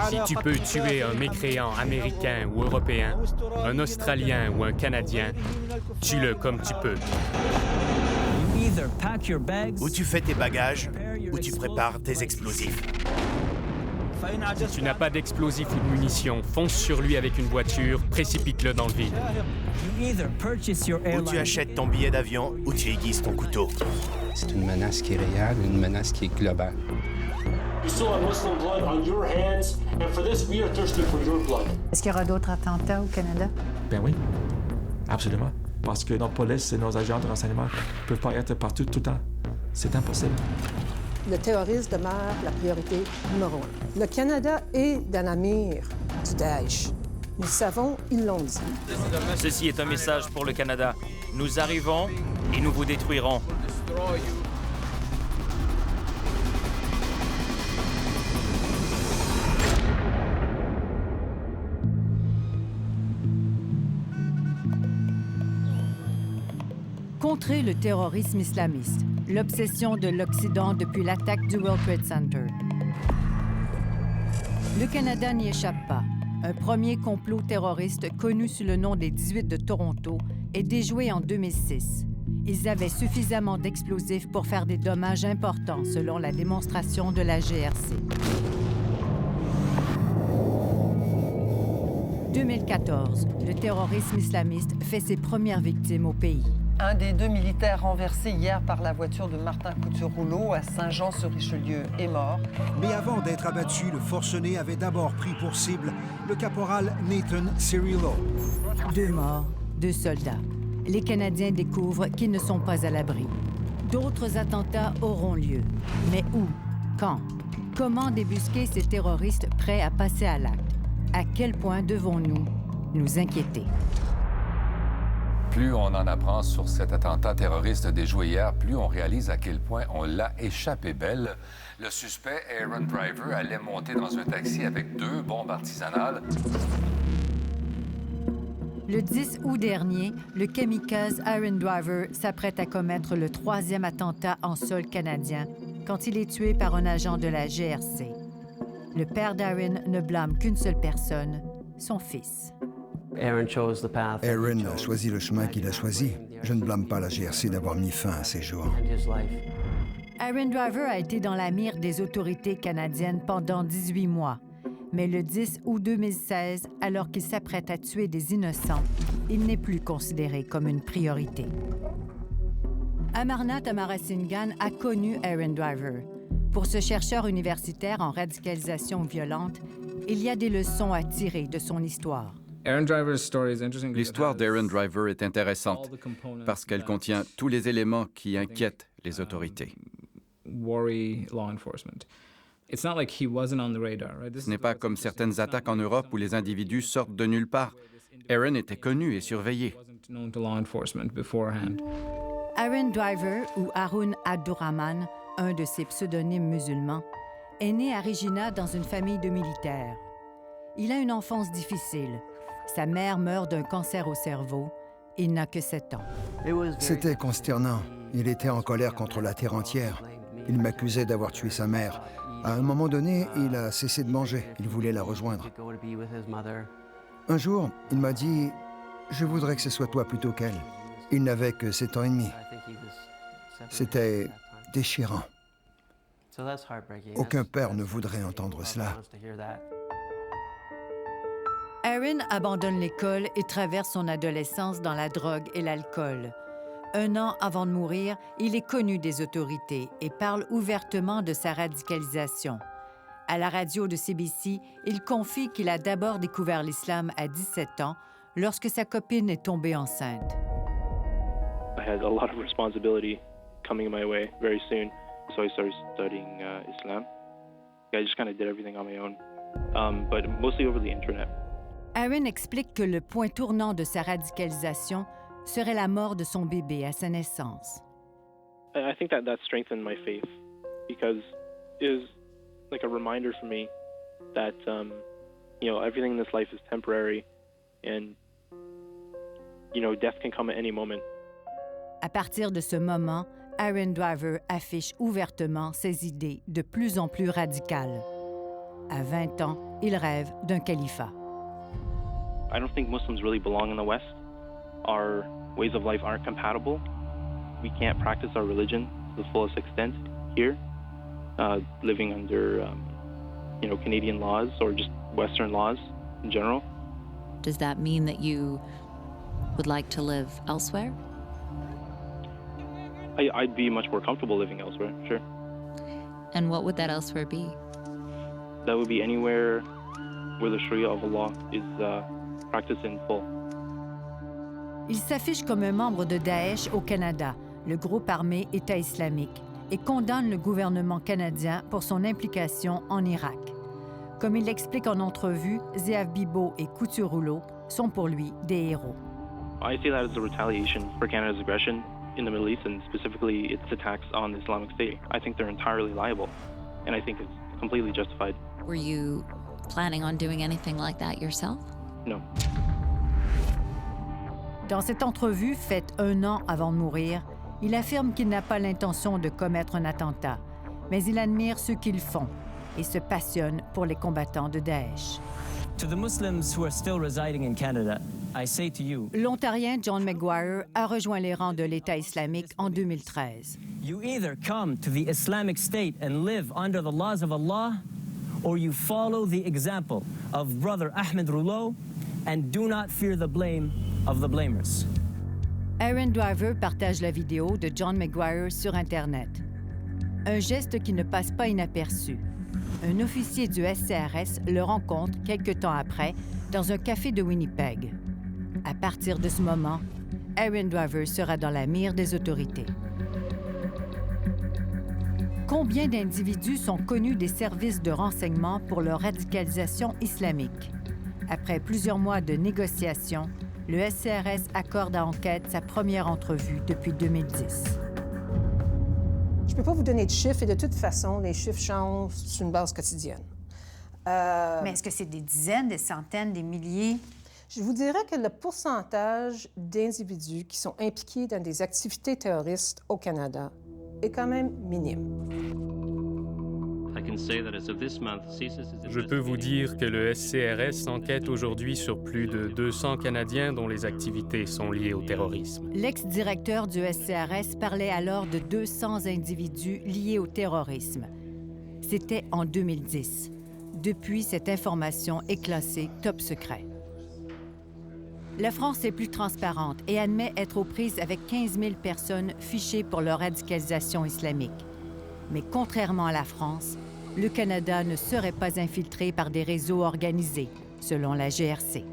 Si tu peux tuer un mécréant américain ou européen, un Australien ou un Canadien, tue-le comme tu peux. Ou tu fais tes bagages, ou tu prépares tes explosifs. Si tu n'as pas d'explosifs ou de munitions, fonce sur lui avec une voiture, précipite-le dans le vide. Ou tu achètes ton billet d'avion, ou tu aiguises ton couteau. C'est une menace qui est réelle, une menace qui est globale. Est-ce qu'il y aura d'autres attentats au Canada? Ben oui, absolument. Parce que nos polices et nos agents de renseignement ne peuvent pas être partout tout le temps. C'est impossible. Le terrorisme demeure la priorité numéro 1. Le Canada est dans la mire du Daesh. Nous savons, ils l'ont dit. Ceci est un message pour le Canada. Nous arrivons et nous vous détruirons. Contrer le terrorisme islamiste, l'obsession de l'Occident depuis l'attaque du World Trade Center. Le Canada n'y échappe pas. Un premier complot terroriste connu sous le nom des 18 de Toronto est déjoué en 2006. Ils avaient suffisamment d'explosifs pour faire des dommages importants, selon la démonstration de la GRC. 2014, le terrorisme islamiste fait ses premières victimes au pays. Un des 2 militaires renversés hier par la voiture de Martin Couture-Rouleau à Saint-Jean-sur-Richelieu est mort. Mais avant d'être abattu, le forcené avait d'abord pris pour cible le caporal Nathan Cirillo. 2 morts, 2 soldats. Les Canadiens découvrent qu'ils ne sont pas à l'abri. D'autres attentats auront lieu. Mais où? Quand? Comment débusquer ces terroristes prêts à passer à l'acte? À quel point devons-nous nous inquiéter? Plus on en apprend sur cet attentat terroriste déjoué hier, plus on réalise à quel point on l'a échappé belle. Le suspect, Aaron Driver, allait monter dans un taxi avec 2 bombes artisanales. Le 10 août dernier, le kamikaze Aaron Driver s'apprête à commettre le 3e attentat en sol canadien quand il est tué par un agent de la GRC. Le père d'Aaron ne blâme qu'une seule personne, son fils. Aaron a choisi le chemin qu'il a choisi. Je ne blâme pas la GRC d'avoir mis fin à ses jours. Aaron Driver a été dans la mire des autorités canadiennes pendant 18 mois. Mais le 10 août 2016, alors qu'il s'apprête à tuer des innocents, il n'est plus considéré comme une priorité. Amarnath Amarasinghe a connu Aaron Driver. Pour ce chercheur universitaire en radicalisation violente, il y a des leçons à tirer de son histoire. L'histoire d'Aaron Driver est intéressante parce qu'elle contient tous les éléments qui inquiètent les autorités. Ce n'est pas comme certaines attaques en Europe où les individus sortent de nulle part. Aaron était connu et surveillé. Aaron Driver, ou Harun Abdurrahman, un de ses pseudonymes musulmans, est né à Regina dans une famille de militaires. Il a une enfance difficile. Sa mère meurt d'un cancer au cerveau. Il n'a que 7 ans. C'était consternant. Il était en colère contre la terre entière. Il m'accusait d'avoir tué sa mère. À un moment donné, il a cessé de manger. Il voulait la rejoindre. Un jour, il m'a dit « Je voudrais que ce soit toi plutôt qu'elle ». Il n'avait que 7 ans et demi. C'était déchirant. Aucun père ne voudrait entendre cela. Aaron abandonne l'école et traverse son adolescence dans la drogue et l'alcool. 1 an avant de mourir, il est connu des autorités et parle ouvertement de sa radicalisation. À la radio de CBC, il confie qu'il a d'abord découvert l'islam à 17 ans, lorsque sa copine est tombée enceinte. I had a lot of responsibility coming my way very soon, so I started studying Islam. I just kind of did everything on my own, but mostly over the internet. Aaron explique que le point tournant de sa radicalisation serait la mort de son bébé à sa naissance. I think that strengthened my faith because it was like a reminder for me that everything in this life is temporary and death can come at any moment. À partir de ce moment, Aaron Driver affiche ouvertement ses idées de plus en plus radicales. À 20 ans, il rêve d'un califat. I don't think Muslims really belong in the West. Our ways of life aren't compatible. We can't practice our religion to the fullest extent here, living under, Canadian laws or just Western laws in general. Does that mean that you would like to live elsewhere? I'd be much more comfortable living elsewhere, sure. And what would that elsewhere be? That would be anywhere where the Sharia of Allah is practiced in full. Il s'affiche comme un membre de Daesh au Canada, le groupe armé État islamique, et condamne le gouvernement canadien pour son implication en Irak. Comme il l'explique en entrevue, Zeev Bibo et Couture Rouleau sont pour lui des héros. I see that as a retaliation for Canada's aggression in the Middle East and specifically its attacks on the Islamic State. I think they're entirely liable, and I think it's completely justified. Were you planning on doing anything like that yourself? No. Dans cette entrevue, faite 1 an avant de mourir, il affirme qu'il n'a pas l'intention de commettre un attentat, mais il admire ceux qui le font et se passionne pour les combattants de Daesh. To the Muslims who are still residing in Canada, I say to you, L'Ontarien John McGuire a rejoint les rangs de l'État islamique en 2013. you either come to the Islamic State and live under the laws of Allah, or you follow the example of Brother Ahmed Rouleau and do not fear the blame of the blamers. Aaron Driver partage la vidéo de John McGuire sur Internet. Un geste qui ne passe pas inaperçu. Un officier du SCRS le rencontre quelque temps après dans un café de Winnipeg. À partir de ce moment, Aaron Driver sera dans la mire des autorités. Combien d'individus sont connus des services de renseignement pour leur radicalisation islamique? Après plusieurs mois de négociations, le SCRS accorde à Enquête sa première entrevue depuis 2010. Je ne peux pas vous donner de chiffres et de toute façon, les chiffres changent sur une base quotidienne. Mais est-ce que c'est des dizaines, des centaines, des milliers? Je vous dirais que le pourcentage d'individus qui sont impliqués dans des activités terroristes au Canada est quand même minime. Je peux vous dire que le SCRS enquête aujourd'hui sur plus de 200 Canadiens dont les activités sont liées au terrorisme. L'ex-directeur du SCRS parlait alors de 200 individus liés au terrorisme. C'était en 2010. Depuis, cette information est classée top secret. La France est plus transparente et admet être aux prises avec 15 000 personnes fichées pour leur radicalisation islamique. Mais contrairement à la France, le Canada ne serait pas infiltré par des réseaux organisés, selon la GRC.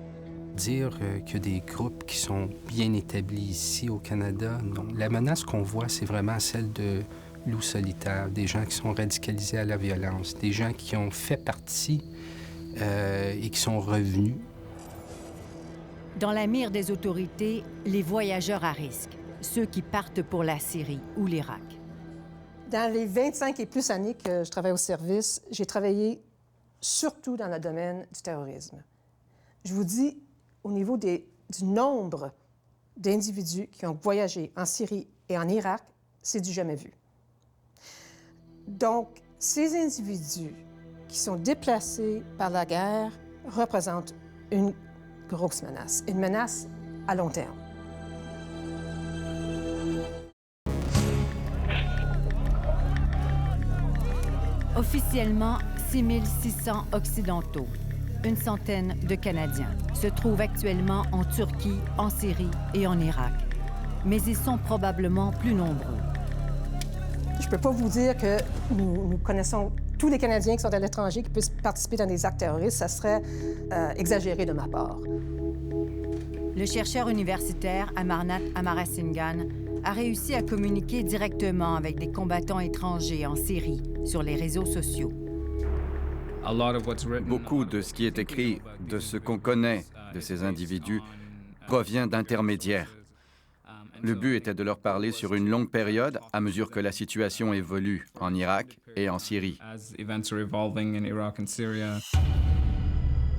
Dire que des groupes qui sont bien établis ici au Canada, non. La menace qu'on voit, c'est vraiment celle de loups solitaires, des gens qui sont radicalisés à la violence, des gens qui ont fait partie et qui sont revenus. Dans la mire des autorités, les voyageurs à risque, ceux qui partent pour la Syrie ou l'Irak. Dans les 25 et plus années que je travaille au service, j'ai travaillé surtout dans le domaine du terrorisme. Je vous dis, au niveau du nombre d'individus qui ont voyagé en Syrie et en Irak, c'est du jamais vu. Donc, ces individus qui sont déplacés par la guerre représentent une grosse menace, une menace à long terme. Officiellement, 6 600 Occidentaux, une centaine de Canadiens, se trouvent actuellement en Turquie, en Syrie et en Irak. Mais ils sont probablement plus nombreux. Je ne peux pas vous dire que nous connaissons tous les Canadiens qui sont à l'étranger qui puissent participer dans des actes terroristes. Ça serait exagéré de ma part. Le chercheur universitaire Amarnath Amarasinghe a réussi à communiquer directement avec des combattants étrangers en Syrie sur les réseaux sociaux. Beaucoup de ce qui est écrit, de ce qu'on connaît de ces individus, provient d'intermédiaires. Le but était de leur parler sur une longue période à mesure que la situation évolue en Irak et en Syrie.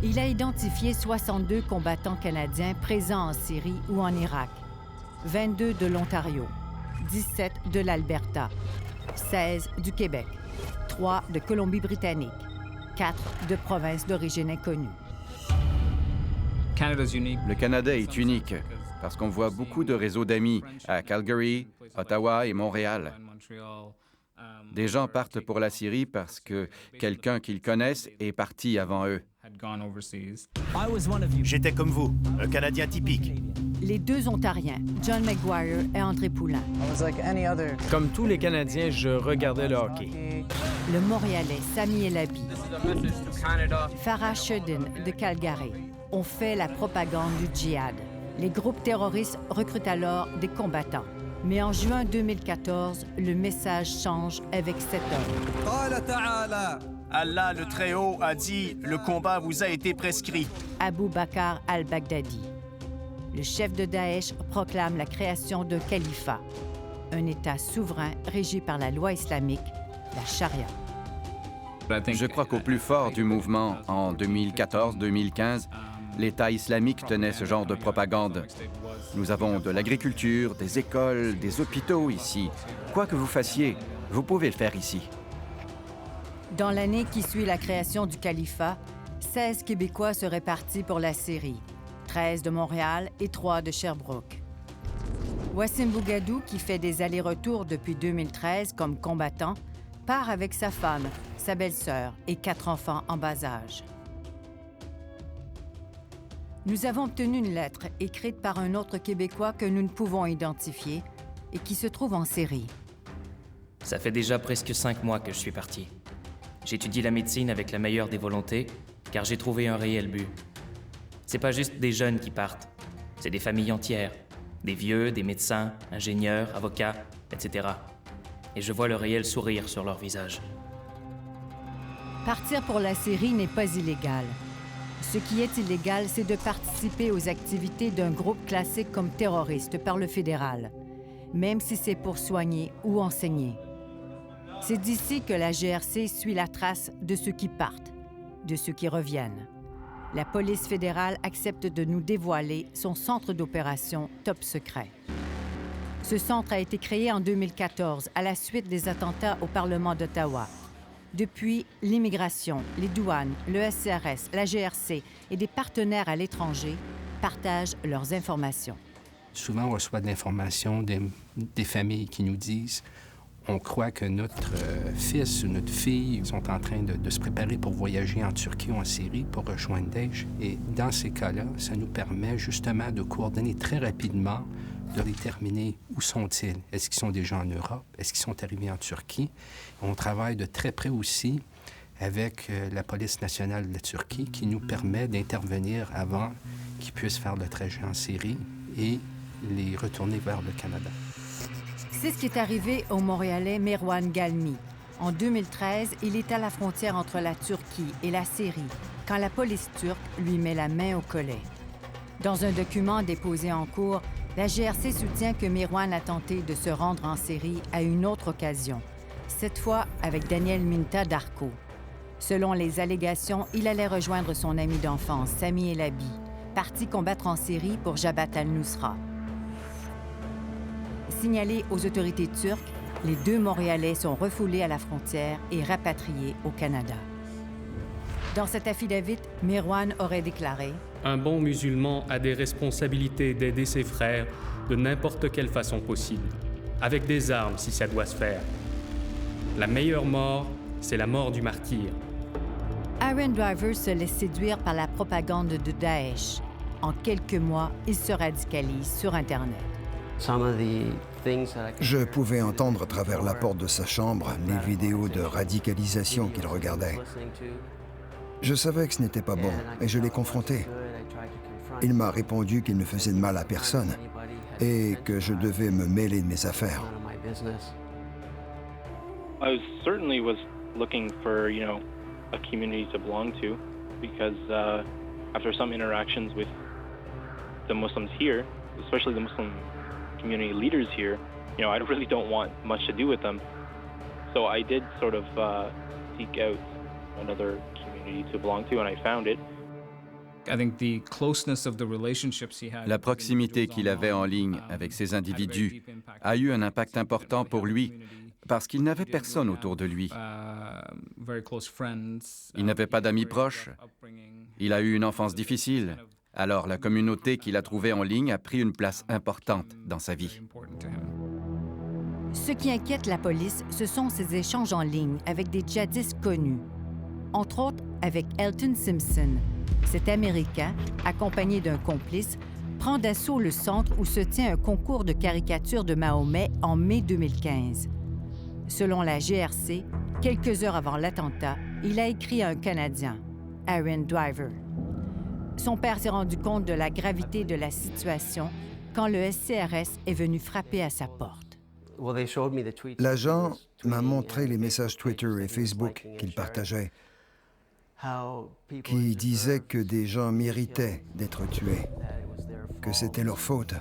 Il a identifié 62 combattants canadiens présents en Syrie ou en Irak, 22 de l'Ontario, 17 de l'Alberta, 16 du Québec, 3 de Colombie-Britannique, 4 de provinces d'origine inconnue. Le Canada est unique parce qu'on voit beaucoup de réseaux d'amis à Calgary, Ottawa et Montréal. Des gens partent pour la Syrie parce que quelqu'un qu'ils connaissent est parti avant eux. J'étais comme vous, un Canadien typique. Les deux Ontariens, John McGuire et André Poulain. Comme tous les Canadiens, je regardais le hockey. Le Montréalais Sami Elabi. Farah Shedin de Calgary ont fait la propagande du djihad. Les groupes terroristes recrutent alors des combattants. Mais en juin 2014, le message change avec cet homme. Allah le Très-Haut a dit « Le combat vous a été prescrit ». Abou Bakr al-Baghdadi. Le chef de Daesh proclame la création d'un califat, un État souverain régi par la loi islamique, la charia. Je crois qu'au plus fort du mouvement, en 2014-2015, l'État islamique tenait ce genre de propagande. Nous avons de l'agriculture, des écoles, des hôpitaux ici. Quoi que vous fassiez, vous pouvez le faire ici. Dans l'année qui suit la création du califat, 16 Québécois se répartissent pour la Syrie, 13 de Montréal et 3 de Sherbrooke. Wassim Bougadou, qui fait des allers-retours depuis 2013 comme combattant, part avec sa femme, sa belle-sœur et 4 enfants en bas âge. Nous avons obtenu une lettre écrite par un autre Québécois que nous ne pouvons identifier et qui se trouve en Syrie. Ça fait déjà presque 5 mois que je suis parti. J'étudie la médecine avec la meilleure des volontés, car j'ai trouvé un réel but. C'est pas juste des jeunes qui partent, c'est des familles entières. Des vieux, des médecins, ingénieurs, avocats, etc. Et je vois le réel sourire sur leur visage. Partir pour la Syrie n'est pas illégal. Ce qui est illégal, c'est de participer aux activités d'un groupe classé comme terroriste par le fédéral, même si c'est pour soigner ou enseigner. C'est d'ici que la GRC suit la trace de ceux qui partent, de ceux qui reviennent. La police fédérale accepte de nous dévoiler son centre d'opération top secret. Ce centre a été créé en 2014 à la suite des attentats au Parlement d'Ottawa. Depuis, l'immigration, les douanes, le SCRS, la GRC et des partenaires à l'étranger partagent leurs informations. Souvent, on reçoit de l'information des familles qui nous disent « On croit que notre fils ou notre fille sont en train de se préparer pour voyager en Turquie ou en Syrie pour rejoindre Daesh. » Et dans ces cas-là, ça nous permet justement de coordonner très rapidement, de déterminer où sont-ils. Est-ce qu'ils sont déjà en Europe? Est-ce qu'ils sont arrivés en Turquie? On travaille de très près aussi avec la police nationale de la Turquie qui nous permet d'intervenir avant qu'ils puissent faire le trajet en Syrie et les retourner vers le Canada. C'est ce qui est arrivé au Montréalais Merwan Galmi. En 2013, il est à la frontière entre la Turquie et la Syrie quand la police turque lui met la main au collet. Dans un document déposé en cours, la GRC soutient que Merwan a tenté de se rendre en Syrie à une autre occasion, cette fois avec Daniel Minta Darko. Selon les allégations, il allait rejoindre son ami d'enfance, Sami Elabi, parti combattre en Syrie pour Jabhat al-Nusra. Signalés aux autorités turques, les 2 Montréalais sont refoulés à la frontière et rapatriés au Canada. Dans cet affidavit, Merwan aurait déclaré « Un bon musulman a des responsabilités d'aider ses frères de n'importe quelle façon possible, avec des armes si ça doit se faire. La meilleure mort, c'est la mort du martyr. » Aaron Driver se laisse séduire par la propagande de Daesh. En quelques mois, il se radicalise sur Internet. Je pouvais entendre à travers la porte de sa chambre les vidéos de radicalisation qu'il regardait. Je savais que ce n'était pas bon et je l'ai confronté. Il m'a répondu qu'il ne faisait de mal à personne et que je devais me mêler de mes affaires. I certainly was looking for, a community to belong to because after some interactions with the Muslims here, especially the Muslim community leaders here, I really don't want much to do with them. So I did sort of seek out another community to belong to, and I found it. La proximité qu'il avait en ligne avec ces individus a eu un impact important pour lui parce qu'il n'avait personne autour de lui. Il n'avait pas d'amis proches. Il a eu une enfance difficile. Alors la communauté qu'il a trouvée en ligne a pris une place importante dans sa vie. Ce qui inquiète la police, ce sont ses échanges en ligne avec des djihadistes connus. Entre autres avec Elton Simpson. Cet Américain, accompagné d'un complice, prend d'assaut le centre où se tient un concours de caricature de Mahomet en mai 2015. Selon la GRC, quelques heures avant l'attentat, il a écrit à un Canadien, Aaron Driver. Son père s'est rendu compte de la gravité de la situation quand le SCRS est venu frapper à sa porte. L'agent m'a montré les messages Twitter et Facebook qu'il partageait, qui disaient que des gens méritaient d'être tués, que c'était leur faute.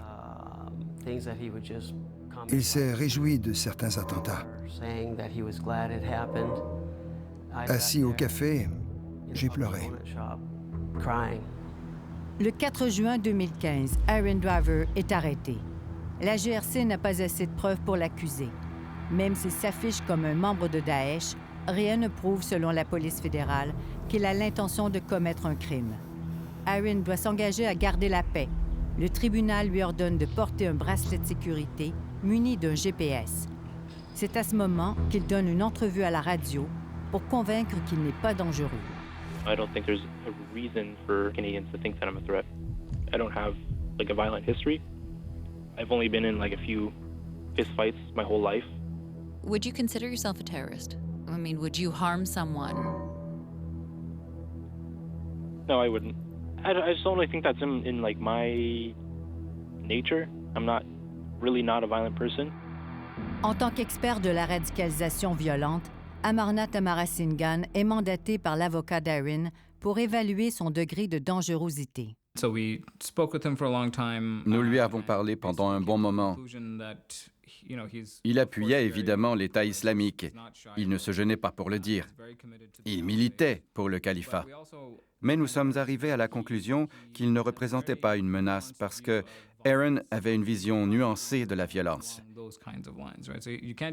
Il s'est réjoui de certains attentats. Assis au café, j'ai pleuré. Le 4 juin 2015, Aaron Driver est arrêté. La GRC n'a pas assez de preuves pour l'accuser. Même s'il s'affiche comme un membre de Daesh, rien ne prouve, selon la police fédérale, qu'il a l'intention de commettre un crime. Aaron doit s'engager à garder la paix. Le tribunal lui ordonne de porter un bracelet de sécurité muni d'un GPS. C'est à ce moment qu'il donne une entrevue à la radio pour convaincre qu'il n'est pas dangereux. I don't think there's a reason for Canadians to think that I'm a threat. I don't have a violent history. I've only been in a few fistfights my whole life. Would you consider yourself a terrorist? I mean, would you harm someone? No, I wouldn't. I just don't really think that's in my nature. I'm not a violent person. En tant qu'expert de la radicalisation violente, Amarnath Amarasinghan est mandaté par l'avocat d'Aaron pour évaluer son degré de dangerosité. Nous lui avons parlé pendant un bon moment. Il appuyait évidemment l'État islamique. Il ne se gênait pas pour le dire. Il militait pour le califat. Mais nous sommes arrivés à la conclusion qu'il ne représentait pas une menace parce que Aaron avait une vision nuancée de la violence.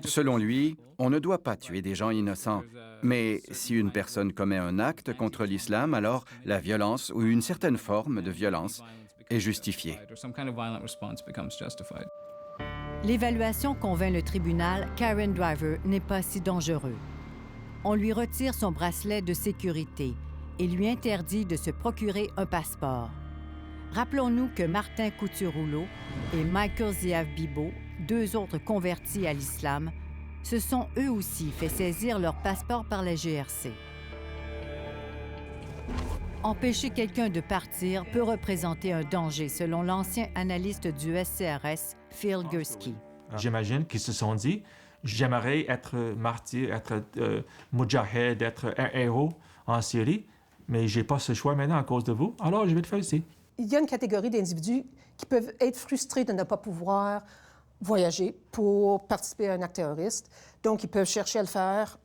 Selon lui, on ne doit pas tuer des gens innocents. Mais si une personne commet un acte contre l'islam, alors la violence ou une certaine forme de violence est justifiée. L'évaluation convainc le tribunal qu'Aaron Driver n'est pas si dangereux. On lui retire son bracelet de sécurité et lui interdit de se procurer un passeport. Rappelons-nous que Martin Couture-Rouleau et Michael Ziav Bibo, deux autres convertis à l'islam, se sont eux aussi fait saisir leur passeport par la GRC. Empêcher quelqu'un de partir peut représenter un danger, selon l'ancien analyste du SCRS, Phil Gursky. J'imagine qu'ils se sont dit, j'aimerais être martyr, être moudjahed, être un héros en Syrie, mais j'ai pas ce choix maintenant à cause de vous, alors je vais le faire ici. Il y a une catégorie d'individus qui peuvent être frustrés de ne pas pouvoir voyager pour participer à un acte terroriste. Donc, ils peuvent chercher à le faire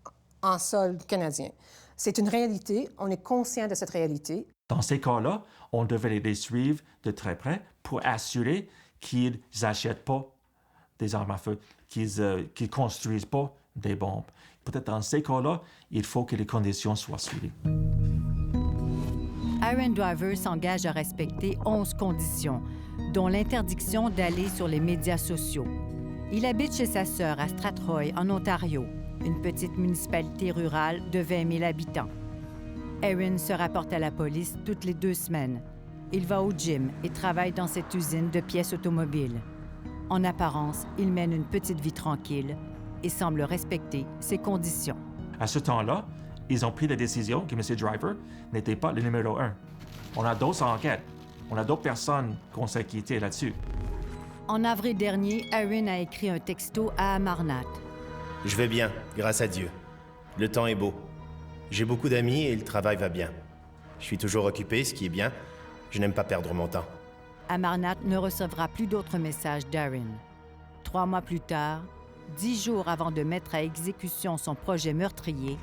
en sol canadien. C'est une réalité. On est conscient de cette réalité. Dans ces cas-là, on devait les suivre de très près pour assurer qu'ils n'achètent pas des armes à feu, qu'ils ne construisent pas des bombes. Peut-être dans ces cas-là, il faut que les conditions soient suivies. Aaron Driver s'engage à respecter 11 conditions, dont l'interdiction d'aller sur les médias sociaux. Il habite chez sa sœur à Strathroy, en Ontario, une petite municipalité rurale de 20 000 habitants. Aaron se rapporte à la police toutes les 2 semaines. Il va au gym et travaille dans cette usine de pièces automobiles. En apparence, il mène une petite vie tranquille et semble respecter ses conditions. À ce temps-là, ils ont pris la décision que M. Driver n'était pas le numéro 1. On a d'autres enquêtes. On a d'autres personnes qu'on s'est quittées là-dessus. En avril dernier, Aaron a écrit un texto à Amarnath. Je vais bien, grâce à Dieu. Le temps est beau. J'ai beaucoup d'amis et le travail va bien. Je suis toujours occupé, ce qui est bien. Je n'aime pas perdre mon temps. Amarnath ne recevra plus d'autres messages d'Aaron. 3 mois plus tard, 10 jours avant de mettre à exécution son projet meurtrier,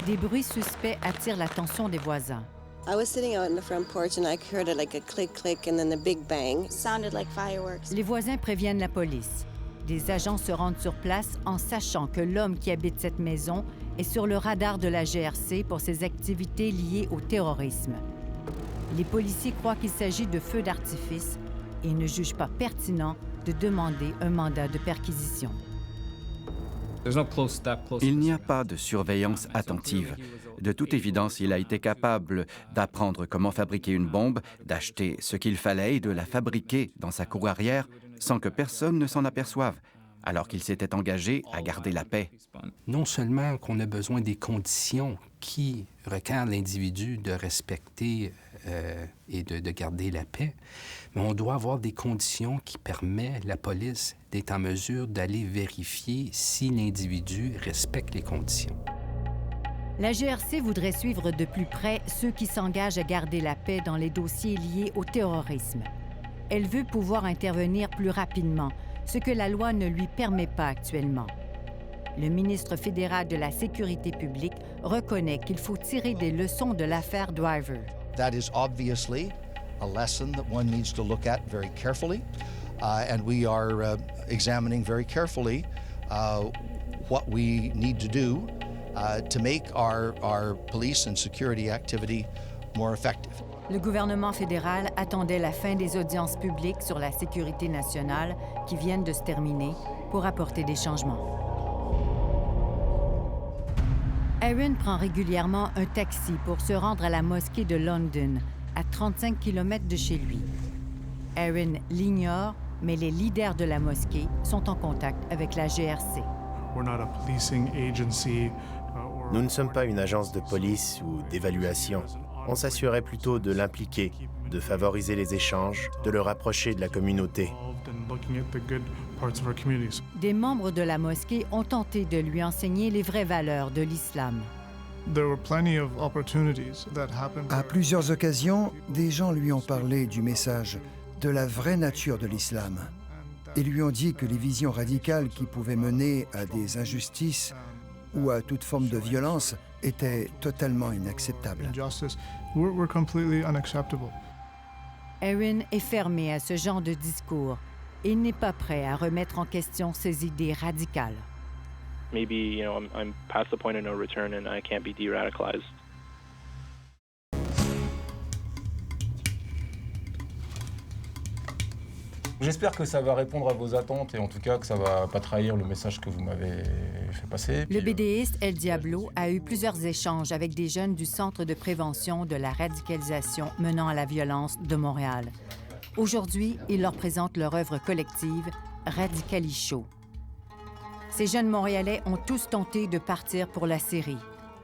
des bruits suspects attirent l'attention des voisins. I was sitting out in the front porch and I heard a click click and then a big bang. It sounded like fireworks. Les voisins préviennent la police. Des agents se rendent sur place en sachant que l'homme qui habite cette maison est sur le radar de la GRC pour ses activités liées au terrorisme. Les policiers croient qu'il s'agit de feux d'artifice et ne jugent pas pertinent de demander un mandat de perquisition. Il n'y a pas de surveillance attentive. De toute évidence, il a été capable d'apprendre comment fabriquer une bombe, d'acheter ce qu'il fallait et de la fabriquer dans sa cour arrière sans que personne ne s'en aperçoive, alors qu'il s'était engagé à garder la paix. Non seulement qu'on a besoin des conditions qui requièrent l'individu de respecter et de garder la paix, mais on doit avoir des conditions qui permettent à la police d'être en mesure d'aller vérifier si l'individu respecte les conditions. La GRC voudrait suivre de plus près ceux qui s'engagent à garder la paix dans les dossiers liés au terrorisme. Elle veut pouvoir intervenir plus rapidement, ce que la loi ne lui permet pas actuellement. Le ministre fédéral de la Sécurité publique reconnaît qu'il faut tirer des leçons de l'affaire Driver. That is obviously a lesson that one needs to look at very carefully, and we are examining very carefully what we need to do to make our police and security activity more effective. Le gouvernement fédéral attendait la fin des audiences publiques sur la sécurité nationale qui viennent de se terminer pour apporter des changements. Aaron prend régulièrement un taxi pour se rendre à la mosquée de London, à 35 km de chez lui. Aaron l'ignore, mais les leaders de la mosquée sont en contact avec la GRC. Nous ne sommes pas une agence de police ou d'évaluation. On s'assurait plutôt de l'impliquer, de favoriser les échanges, de le rapprocher de la communauté. Des membres de la mosquée ont tenté de lui enseigner les vraies valeurs de l'islam. À plusieurs occasions, des gens lui ont parlé du message, de la vraie nature de l'islam. Ils lui ont dit que les visions radicales qui pouvaient mener à des injustices ou à toute forme de violence étaient totalement inacceptables. Aaron est fermé à ce genre de discours et n'est pas prêt à remettre en question ses idées radicales. Maybe, I'm past the point of no return and I can't be de-radicalized. J'espère que ça va répondre à vos attentes et en tout cas que ça va pas trahir le message que vous m'avez fait passer. Le BDiste El Diablo a eu plusieurs échanges avec des jeunes du Centre de prévention de la radicalisation menant à la violence de Montréal. Aujourd'hui, il leur présente leur œuvre collective, Radicali-Show. Ces jeunes Montréalais ont tous tenté de partir pour la Syrie.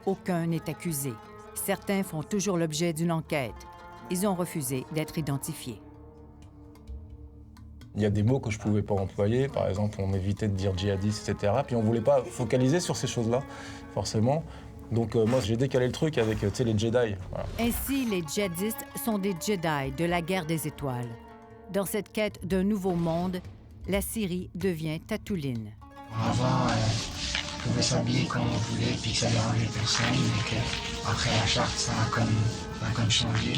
Aucun n'est accusé. Certains font toujours l'objet d'une enquête. Ils ont refusé d'être identifiés. Il y a des mots que je ne pouvais pas employer. Par exemple, on évitait de dire djihadiste, etc. Puis on ne voulait pas focaliser sur ces choses-là, forcément. Donc moi, j'ai décalé le truc avec les Jedi. Voilà. Ainsi, les djihadistes sont des Jedi de la guerre des étoiles. Dans cette quête d'un nouveau monde, la Syrie devient Tatooine. Avant, on pouvait s'habiller comme on voulait puis que ça dérangeait personne, mais qu'après la charte, ça a comme changé.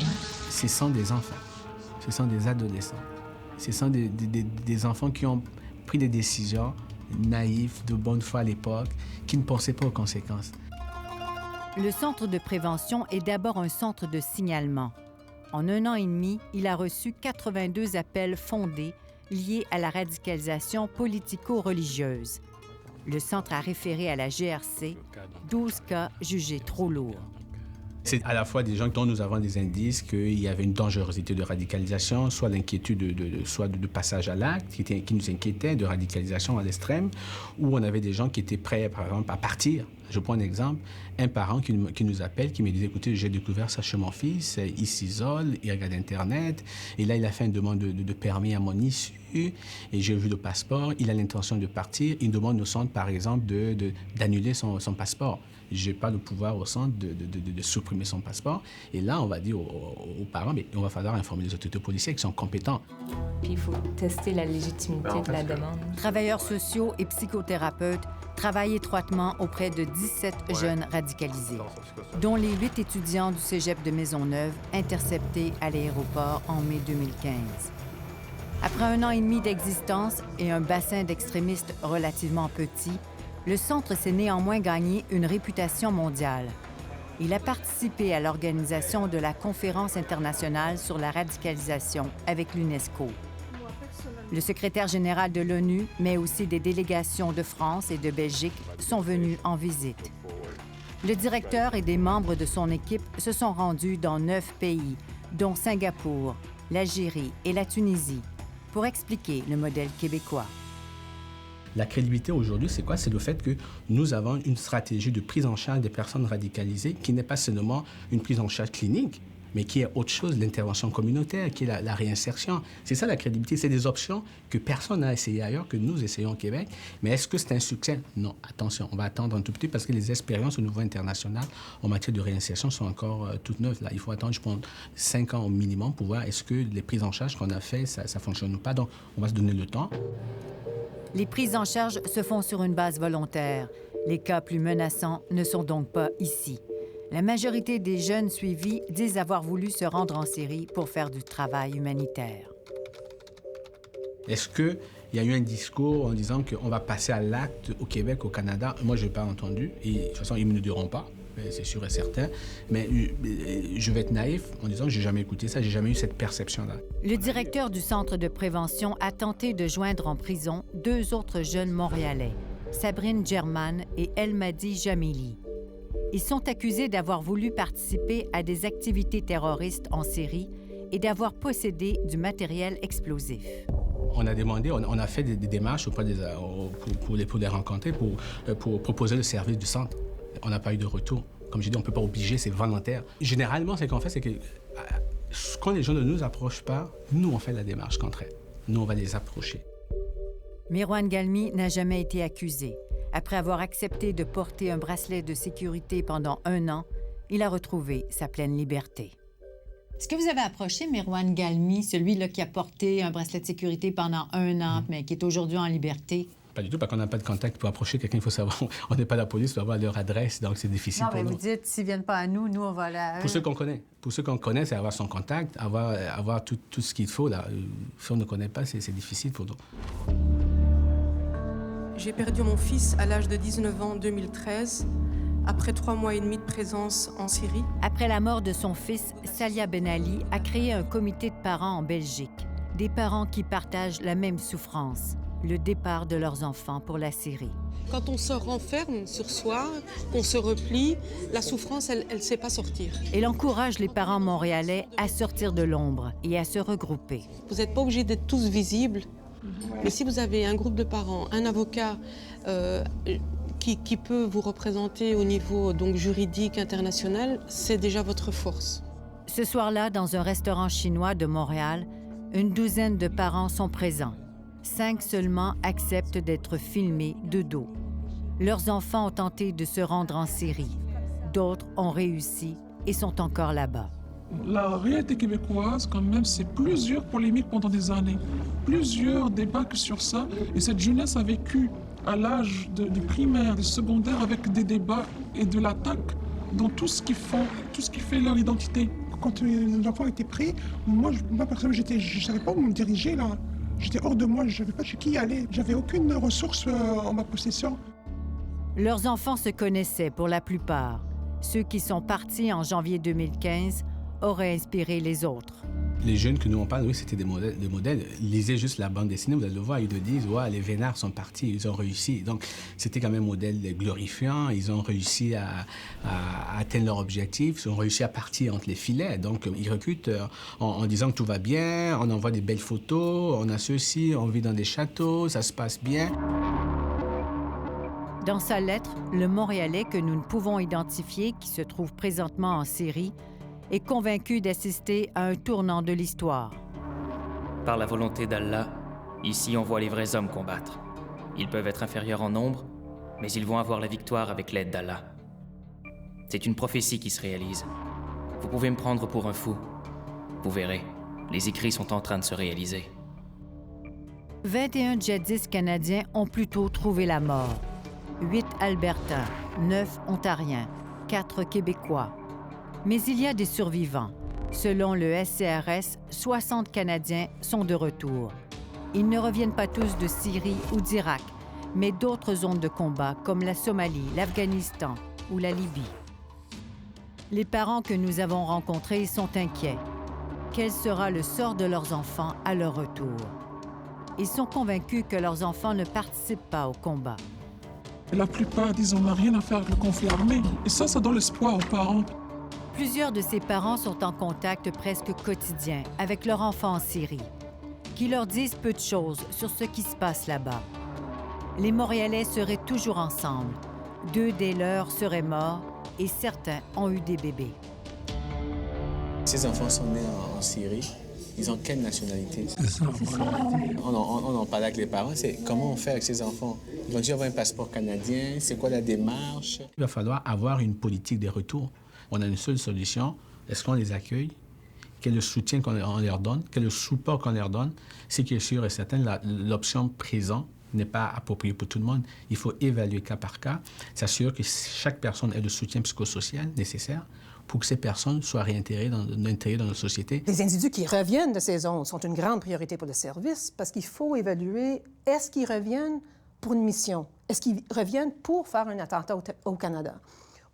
Ce sont des enfants, ce sont des adolescents. Ce sont des enfants qui ont pris des décisions naïves, de bonne foi à l'époque, qui ne pensaient pas aux conséquences. Le centre de prévention est d'abord un centre de signalement. En 1 an et demi, il a reçu 82 appels fondés liés à la radicalisation politico-religieuse. Le centre a référé à la GRC 12 cas jugés trop lourds. C'est à la fois des gens dont nous avons des indices qu'il y avait une dangerosité de radicalisation, soit d'inquiétude, soit de passage à l'acte, qui nous inquiétait, de radicalisation à l'extrême, ou on avait des gens qui étaient prêts, par exemple, à partir. Je prends un exemple, un parent qui nous appelle, qui me dit « Écoutez, j'ai découvert ça chez mon fils, il s'isole, il regarde Internet, et là, il a fait une demande de permis à mon issue, et j'ai vu le passeport, il a l'intention de partir, il demande au centre, par exemple, d'annuler son passeport. Je n'ai pas le pouvoir au centre de supprimer son passeport. Et là, on va dire aux parents, mais on va falloir informer les autorités policières qui sont compétents. Puis il faut tester la légitimité de la demande. Travailleurs sociaux et psychothérapeutes travaillent étroitement auprès de 17 jeunes radicalisés, dont les 8 étudiants du cégep de Maisonneuve interceptés à l'aéroport en mai 2015. Après 1 an et demi d'existence et un bassin d'extrémistes relativement petit, Le centre s'est néanmoins gagné une réputation mondiale. Il a participé à l'organisation de la Conférence internationale sur la radicalisation avec l'UNESCO. Le secrétaire général de l'ONU, mais aussi des délégations de France et de Belgique sont venus en visite. Le directeur et des membres de son équipe se sont rendus dans 9 pays, dont Singapour, l'Algérie et la Tunisie, pour expliquer le modèle québécois. La crédibilité aujourd'hui, c'est quoi? C'est le fait que nous avons une stratégie de prise en charge des personnes radicalisées qui n'est pas seulement une prise en charge clinique, mais qui est autre chose, l'intervention communautaire, qui est la réinsertion. C'est ça la crédibilité, c'est des options que personne n'a essayé ailleurs, que nous essayons au Québec. Mais est-ce que c'est un succès? Non, attention, on va attendre un tout petit parce que les expériences au niveau international en matière de réinsertion sont encore toutes neuves. Là, il faut attendre, je pense, 5 ans au minimum pour voir est-ce que les prises en charge qu'on a faites, ça fonctionne ou pas. Donc, on va se donner le temps. Les prises en charge se font sur une base volontaire. Les cas plus menaçants ne sont donc pas ici. La majorité des jeunes suivis disent avoir voulu se rendre en Syrie pour faire du travail humanitaire. Est-ce qu'il y a eu un discours en disant qu'on va passer à l'acte au Québec, au Canada? Moi, je n'ai pas entendu. Et de toute façon, ils ne me le diront pas, c'est sûr et certain. Mais je vais être naïf en disant que je n'ai jamais écouté ça, je n'ai jamais eu cette perception-là. Le directeur du centre de prévention a tenté de joindre en prison 2 autres jeunes Montréalais, Sabrine German et Elmadi Jamili. Ils sont accusés d'avoir voulu participer à des activités terroristes en Syrie et d'avoir possédé du matériel explosif. On a demandé, on a fait des démarches auprès pour les rencontrer, pour proposer le service du centre. On n'a pas eu de retour. Comme je dis, on ne peut pas obliger, c'est volontaire. Généralement, ce qu'on fait, c'est que quand les gens ne nous approchent pas, nous, on fait la démarche contre eux. Nous, on va les approcher. Mirwan Galmi n'a jamais été accusé. Après avoir accepté de porter un bracelet de sécurité pendant 1 an, il a retrouvé sa pleine liberté. Est-ce que vous avez approché Mirwan Galmi, celui-là qui a porté un bracelet de sécurité pendant 1 an, mais qui est aujourd'hui en liberté? Pas du tout, parce qu'on n'a pas de contact pour approcher quelqu'un. Il faut savoir, on n'est pas la police, il faut avoir leur adresse, donc c'est difficile pour nous. Non, mais vous dites, s'ils ne viennent pas à nous, nous, on va là. Pour ceux qu'on connaît. Pour ceux qu'on connaît, c'est avoir son contact, avoir tout ce qu'il faut. Là. Si on ne connaît pas, c'est difficile pour nous. J'ai perdu mon fils à l'âge de 19 ans en 2013, après 3 mois et demi de présence en Syrie. Après la mort de son fils, Salia Ben Ali a créé un comité de parents en Belgique. Des parents qui partagent la même souffrance, le départ de leurs enfants pour la Syrie. Quand on se renferme sur soi, qu'on se replie, la souffrance, elle ne sait pas sortir. Elle encourage les parents montréalais à sortir de l'ombre et à se regrouper. Vous n'êtes pas obligés d'être tous visibles. Mais si vous avez un groupe de parents, un avocat qui peut vous représenter au niveau donc, juridique international, c'est déjà votre force. Ce soir-là, dans un restaurant chinois de Montréal, une douzaine de parents sont présents. 5 seulement acceptent d'être filmés de dos. Leurs enfants ont tenté de se rendre en Syrie. D'autres ont réussi et sont encore là-bas. La réalité québécoise, quand même, c'est plusieurs polémiques pendant des années, plusieurs débats sur ça. Et cette jeunesse a vécu à l'âge du primaire, du secondaire, avec des débats et de l'attaque dans tout ce qui fait leur identité. Quand les enfants étaient pris, moi personnellement, je ne savais pas où me diriger là. J'étais hors de moi, je ne savais pas chez qui aller. J'avais aucune ressource en ma possession. Leurs enfants se connaissaient pour la plupart. Ceux qui sont partis en janvier 2015 auraient inspiré les autres. Les jeunes que nous on parle, oui, c'était des modèles. Lisez juste la bande dessinée, vous allez le voir, ils le disent, ouais, les vénards sont partis, ils ont réussi. Donc, c'était quand même un modèle glorifiant. Ils ont réussi à atteindre leur objectif, ils ont réussi à partir entre les filets. Donc, ils recrutent en disant que tout va bien, on envoie des belles photos, on a ceci, on vit dans des châteaux, ça se passe bien. Dans sa lettre, le Montréalais que nous ne pouvons identifier, qui se trouve présentement en Syrie, est convaincu d'assister à un tournant de l'histoire. Par la volonté d'Allah, ici on voit les vrais hommes combattre. Ils peuvent être inférieurs en nombre, mais ils vont avoir la victoire avec l'aide d'Allah. C'est une prophétie qui se réalise. Vous pouvez me prendre pour un fou. Vous verrez, les écrits sont en train de se réaliser. 21 djihadistes canadiens ont plutôt trouvé la mort. 8 Albertains, 9 Ontariens, 4 Québécois. Mais il y a des survivants. Selon le SCRS, 60 Canadiens sont de retour. Ils ne reviennent pas tous de Syrie ou d'Irak, mais d'autres zones de combat comme la Somalie, l'Afghanistan ou la Libye. Les parents que nous avons rencontrés sont inquiets. Quel sera le sort de leurs enfants à leur retour? Ils sont convaincus que leurs enfants ne participent pas au combat. La plupart disent on n'a rien à faire avec le conflit armé. Et ça donne l'espoir aux parents. Plusieurs de ces parents sont en contact presque quotidien avec leurs enfants en Syrie, qui leur disent peu de choses sur ce qui se passe là-bas. Les Montréalais seraient toujours ensemble. 2 des leurs seraient morts et certains ont eu des bébés. Ces enfants sont nés en Syrie. Ils ont quelle nationalité? On en parle avec les parents. C'est comment on fait avec ces enfants? Ils vont dire avoir un passeport canadien. C'est quoi la démarche? Il va falloir avoir une politique de retour. On a une seule solution. Est-ce qu'on les accueille? Quel est le soutien qu'on leur donne? Quel est le support qu'on leur donne? Ce qui est sûr et certain, l'option présente n'est pas appropriée pour tout le monde. Il faut évaluer cas par cas, s'assurer que chaque personne ait le soutien psychosocial nécessaire pour que ces personnes soient réintégrées dans notre société. Les individus qui reviennent de ces zones sont une grande priorité pour le service parce qu'il faut évaluer, est-ce qu'ils reviennent pour une mission? Est-ce qu'ils reviennent pour faire un attentat au Canada?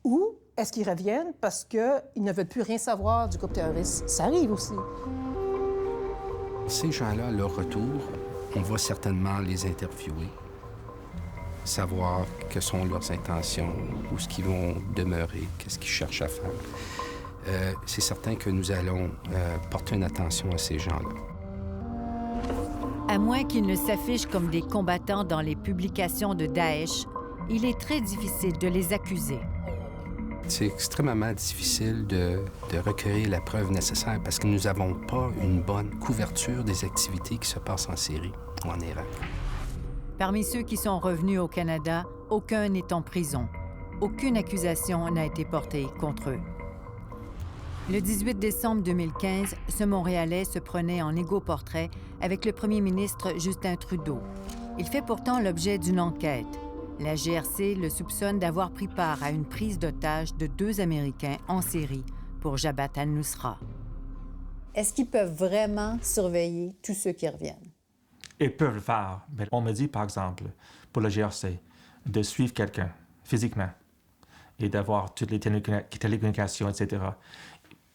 Ou est-ce qu'ils reviennent parce qu'ils ne veulent plus rien savoir du groupe terroriste? Ça arrive aussi. Ces gens-là, à leur retour, on va certainement les interviewer, savoir quelles sont leurs intentions, où est-ce qu'ils vont demeurer, qu'est-ce qu'ils cherchent à faire. C'est certain que nous allons porter une attention à ces gens-là. À moins qu'ils ne s'affichent comme des combattants dans les publications de Daesh, il est très difficile de les accuser. C'est extrêmement difficile de recueillir la preuve nécessaire parce que nous n'avons pas une bonne couverture des activités qui se passent en Syrie ou en Irak. Parmi ceux qui sont revenus au Canada, aucun n'est en prison. Aucune accusation n'a été portée contre eux. Le 18 décembre 2015, ce Montréalais se prenait en égo-portrait avec le premier ministre Justin Trudeau. Il fait pourtant l'objet d'une enquête. La GRC le soupçonne d'avoir pris part à une prise d'otage de 2 Américains en Syrie pour Jabhat al-Nusra. Est-ce qu'ils peuvent vraiment surveiller tous ceux qui reviennent? Ils peuvent le faire. Mais on me dit, par exemple, pour la GRC, de suivre quelqu'un physiquement et d'avoir toutes les télécommunications, etc.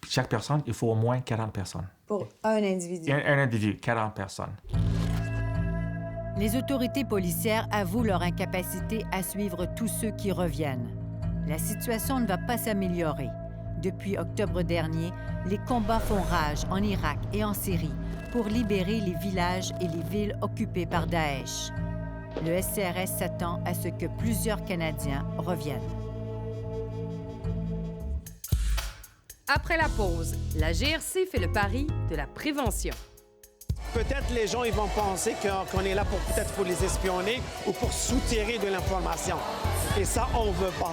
Chaque personne, il faut au moins 40 personnes. Pour un individu? Un individu, 40 personnes. Les autorités policières avouent leur incapacité à suivre tous ceux qui reviennent. La situation ne va pas s'améliorer. Depuis octobre dernier, les combats font rage en Irak et en Syrie pour libérer les villages et les villes occupées par Daesh. Le SCRS s'attend à ce que plusieurs Canadiens reviennent. Après la pause, la GRC fait le pari de la prévention. Peut-être les gens ils vont penser qu'on est là pour les espionner ou pour soutirer de l'information. Et ça, on ne veut pas.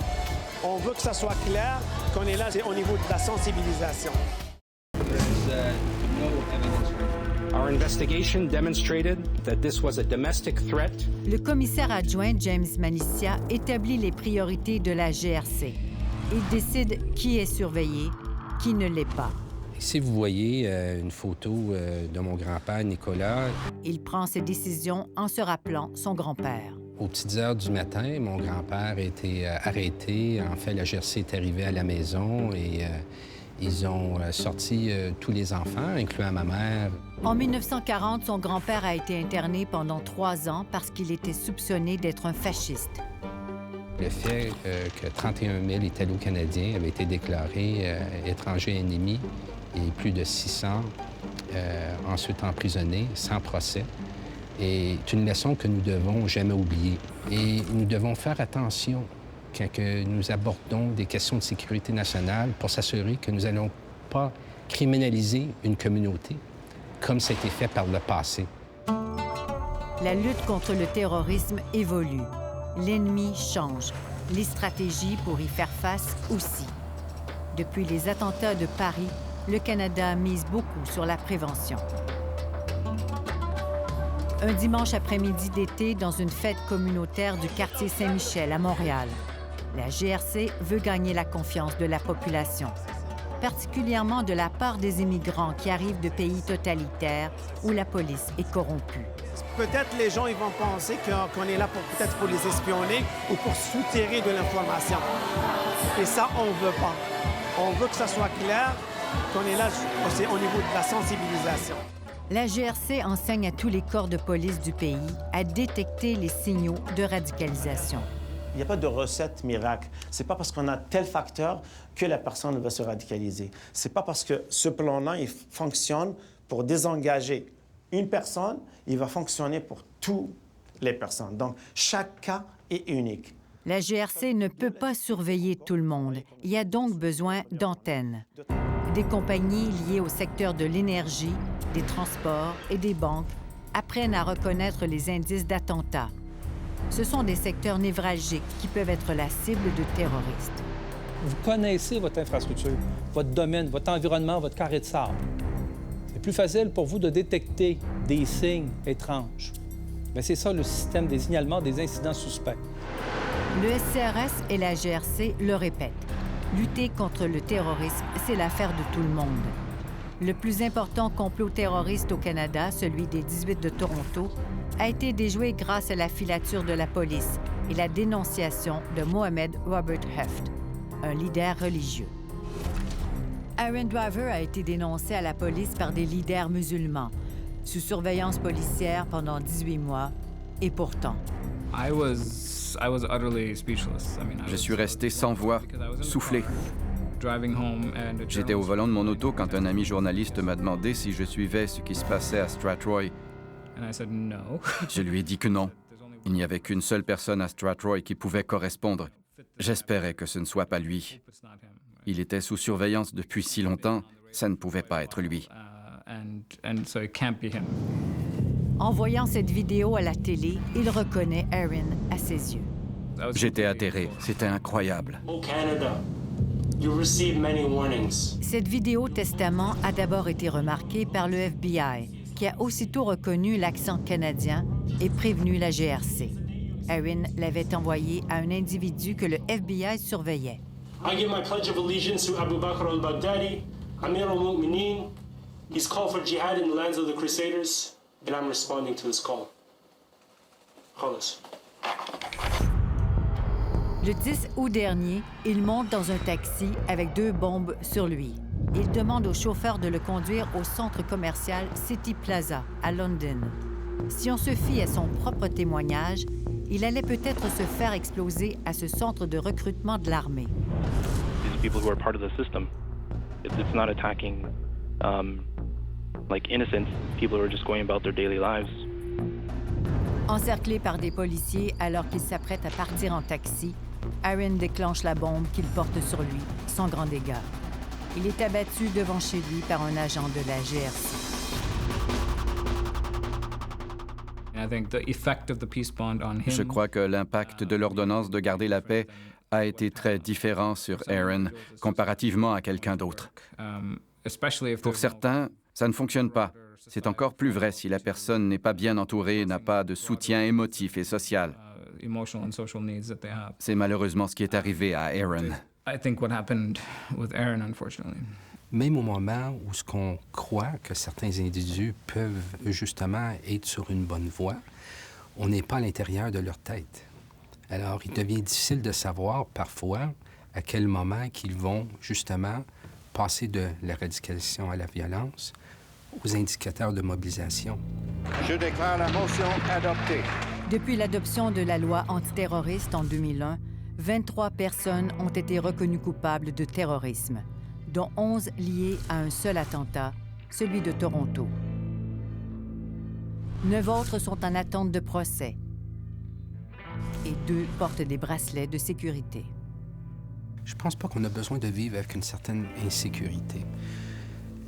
On veut que ça soit clair qu'on est là au niveau de la sensibilisation. Our investigation demonstrated that this was a domestic threat. Le commissaire adjoint James Malicia établit les priorités de la GRC. Il décide qui est surveillé, qui ne l'est pas. Ici, vous voyez une photo de mon grand-père, Nicolas. Il prend ses décisions en se rappelant son grand-père. Aux petites heures du matin, mon grand-père a été arrêté. En fait, la GRC est arrivée à la maison et ils ont sorti tous les enfants, incluant ma mère. En 1940, son grand-père a été interné pendant 3 ans parce qu'il était soupçonné d'être un fasciste. Le fait que 31 000 Italo-Canadiens avaient été déclarés étrangers ennemis et plus de 600 ensuite emprisonnés sans procès est une leçon que nous devons jamais oublier. Et nous devons faire attention quand nous abordons des questions de sécurité nationale pour s'assurer que nous n'allons pas criminaliser une communauté comme ça a été fait par le passé. La lutte contre le terrorisme évolue. L'ennemi change. Les stratégies pour y faire face aussi. Depuis les attentats de Paris, le Canada mise beaucoup sur la prévention. Un dimanche après-midi d'été dans une fête communautaire du quartier Saint-Michel à Montréal. La GRC veut gagner la confiance de la population. particulièrement de la part des immigrants qui arrivent de pays totalitaires où la police est corrompue. Peut-être les gens ils vont penser qu'on est là peut-être pour les espionner ou pour soutirer de l'information. Et ça, on ne veut pas. On veut que ça soit clair qu'on est là aussi au niveau de la sensibilisation. La GRC enseigne à tous les corps de police du pays à détecter les signaux de radicalisation. Il n'y a pas de recette miracle. C'est pas parce qu'on a tel facteur que la personne va se radicaliser. C'est pas parce que ce plan-là, il fonctionne pour désengager une personne, il va fonctionner pour toutes les personnes. Donc, chaque cas est unique. La GRC ne peut pas surveiller tout le monde. Il y a donc besoin d'antennes. Des compagnies liées au secteur de l'énergie, des transports et des banques apprennent à reconnaître les indices d'attentats. Ce sont des secteurs névralgiques qui peuvent être la cible de terroristes. Vous connaissez votre infrastructure, votre domaine, votre environnement, votre carré de sable. C'est plus facile pour vous de détecter des signes étranges. Mais c'est ça le système des signalements des incidents suspects. Le SCRS et la GRC le répètent. Lutter contre le terrorisme, c'est l'affaire de tout le monde. Le plus important complot terroriste au Canada, celui des 18 de Toronto, a été déjoué grâce à la filature de la police et la dénonciation de Mohamed Robert Heft, un leader religieux. Aaron Driver a été dénoncé à la police par des leaders musulmans, sous surveillance policière pendant 18 mois, et pourtant... Je suis resté sans voix, soufflé. J'étais au volant de mon auto quand un ami journaliste m'a demandé si je suivais ce qui se passait à Strathroy. Je lui ai dit que non. Il n'y avait qu'une seule personne à Strathroy qui pouvait correspondre. J'espérais que ce ne soit pas lui. Il était sous surveillance depuis si longtemps, ça ne pouvait pas être lui. En voyant cette vidéo à la télé, il reconnaît Aaron à ses yeux. J'étais atterré, c'était incroyable. Cette vidéo testament a d'abord été remarquée par le FBI, qui a aussitôt reconnu l'accent canadien et prévenu la GRC. Aaron l'avait envoyé à un individu que le FBI surveillait. I give my pledge of allegiance to Abu Bakr al-Baghdadi, Amir al-Mu'minin. He's called for jihad in the lands of the Crusaders, and I'm responding to his call. Khalas. Le 10 août dernier, il monte dans un taxi avec 2 bombes sur lui. Il demande au chauffeur de le conduire au centre commercial City Plaza, à London. Si on se fie à son propre témoignage, il allait peut-être se faire exploser à ce centre de recrutement de l'armée. These people who are part of the system. It's not attacking like innocent people who are just going about their daily lives. Encerclé par des policiers alors qu'il s'apprête à partir en taxi, Aaron déclenche la bombe qu'il porte sur lui, sans grand dégât. Il est abattu devant chez lui par un agent de la GRC. Je crois que l'impact de l'ordonnance de garder la paix a été très différent sur Aaron comparativement à quelqu'un d'autre. Pour certains, ça ne fonctionne pas. C'est encore plus vrai si la personne n'est pas bien entourée, n'a pas de soutien émotif et social. C'est malheureusement ce qui est arrivé à Aaron. Même au moment où ce qu'on croit que certains individus peuvent justement être sur une bonne voie, on n'est pas à l'intérieur de leur tête. Alors, il devient difficile de savoir parfois à quel moment qu'ils vont justement passer de la radicalisation à la violence aux indicateurs de mobilisation. Je déclare la motion adoptée. Depuis l'adoption de la loi antiterroriste en 2001, 23 personnes ont été reconnues coupables de terrorisme, dont 11 liées à un seul attentat, celui de Toronto. 9 autres sont en attente de procès et 2 portent des bracelets de sécurité. Je pense pas qu'on a besoin de vivre avec une certaine insécurité.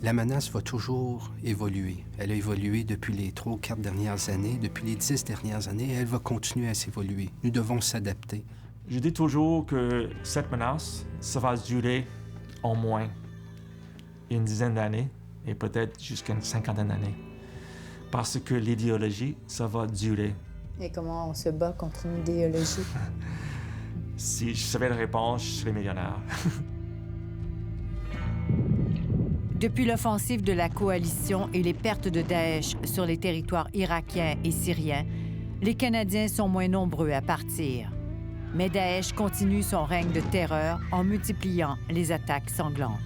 La menace va toujours évoluer. Elle a évolué depuis les 3 ou 4 dernières années, depuis les 10 dernières années, et elle va continuer à s'évoluer. Nous devons s'adapter. Je dis toujours que cette menace, ça va durer au moins une dizaine d'années et peut-être jusqu'à une cinquantaine d'années. Parce que l'idéologie, ça va durer. Et comment on se bat contre une idéologie? Si je savais la réponse, je serais millionnaire. Depuis l'offensive de la coalition et les pertes de Daesh sur les territoires irakiens et syriens, les Canadiens sont moins nombreux à partir. Mais Daesh continue son règne de terreur en multipliant les attaques sanglantes.